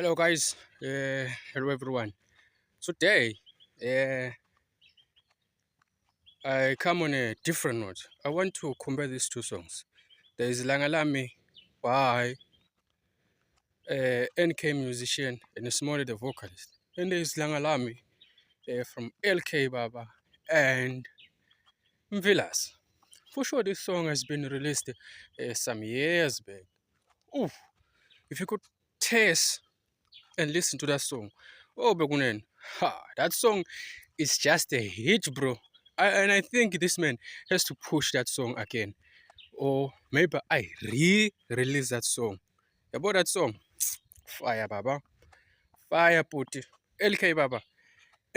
Hello guys, hello everyone. Today, I come on a different note. I want to compare these two songs. There is Langalami by NK musician and Small the vocalist. And there is Langalami from LK Baba and Mvilas. For sure, this song has been released some years back. Oof, if you could taste and listen to that song, oh, Begunen, that song is just a hit, bro. And I think this man has to push that song again. Or maybe I re-release that song. About that song, fire, Baba. Fire, Puti. LK, Baba.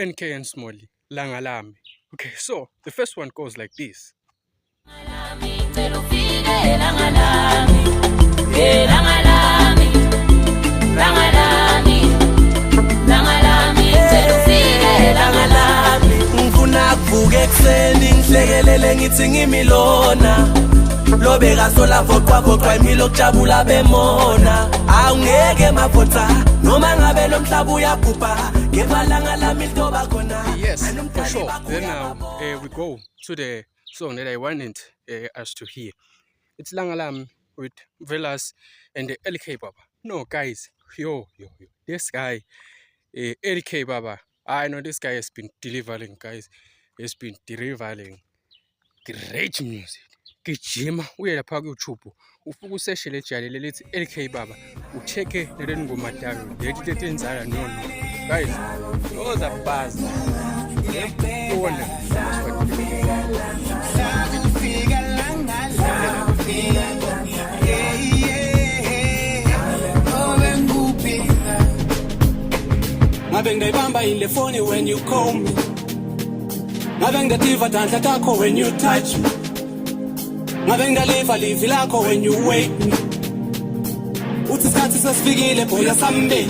NK and Smalley. Langalami. Okay, so the first one goes like this. Ngihlekelele ngithi ngimilona lobeka sola voqwa impilo kujabula bemona awungeke mavotsa noma ngabe lo mhlaba uyabhubha ngemalanga lami litoba khona. Yes, for sure. Then now we go to the song that I wanted us to hear. It's Langalam with Velas and the LK Baba. No, guys, yo. This guy, LK Baba, I know this guy has been delivering, guys. He's been delivering great music. Gijima uye lapha ku-YouTube ufike useshe le jali lithi LK Baba ucheke leli ngoma tayo leti enzala no guys, those are bars. Ngabe ngidayibamba in the phone when you call me. Ngabe ngidativa tandla takho when you touch me. Ngabe ngidaliva livi lakho when you wake me. Uthi isikhathi sesifikile boya sambe.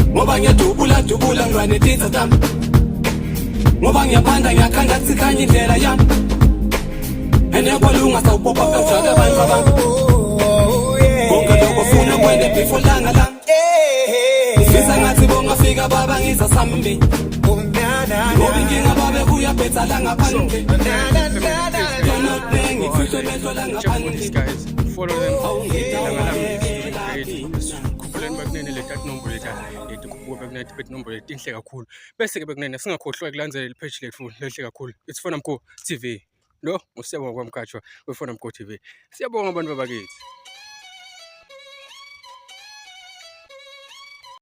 Ngoba ngiyadubula ngwane titha tami. Ngoba ngiyaphanda ngiyakhanda kusikhanya indlela yami. Enekwalunga sawupopa kanjalo abantu abantu. Konke lokho ufuna kwende before langa lami. Ngifisa ngathi bongafika baba ngizasambe. Ngoba inkinga babe kuyabhetha la ngaphandle. Jump on these guys, follow them. Khuphuleni bekunene le that number letha kubuka bekunene bet number letinhle kakhulu. Bese ke bekunene singakhohlwa ukulandzela ipage lethu lehle kakhulu. It's Fonamco TV. Lo usiyabonga kwamkhatshwa weFonamco TV. Siyabonga abantu babakithi.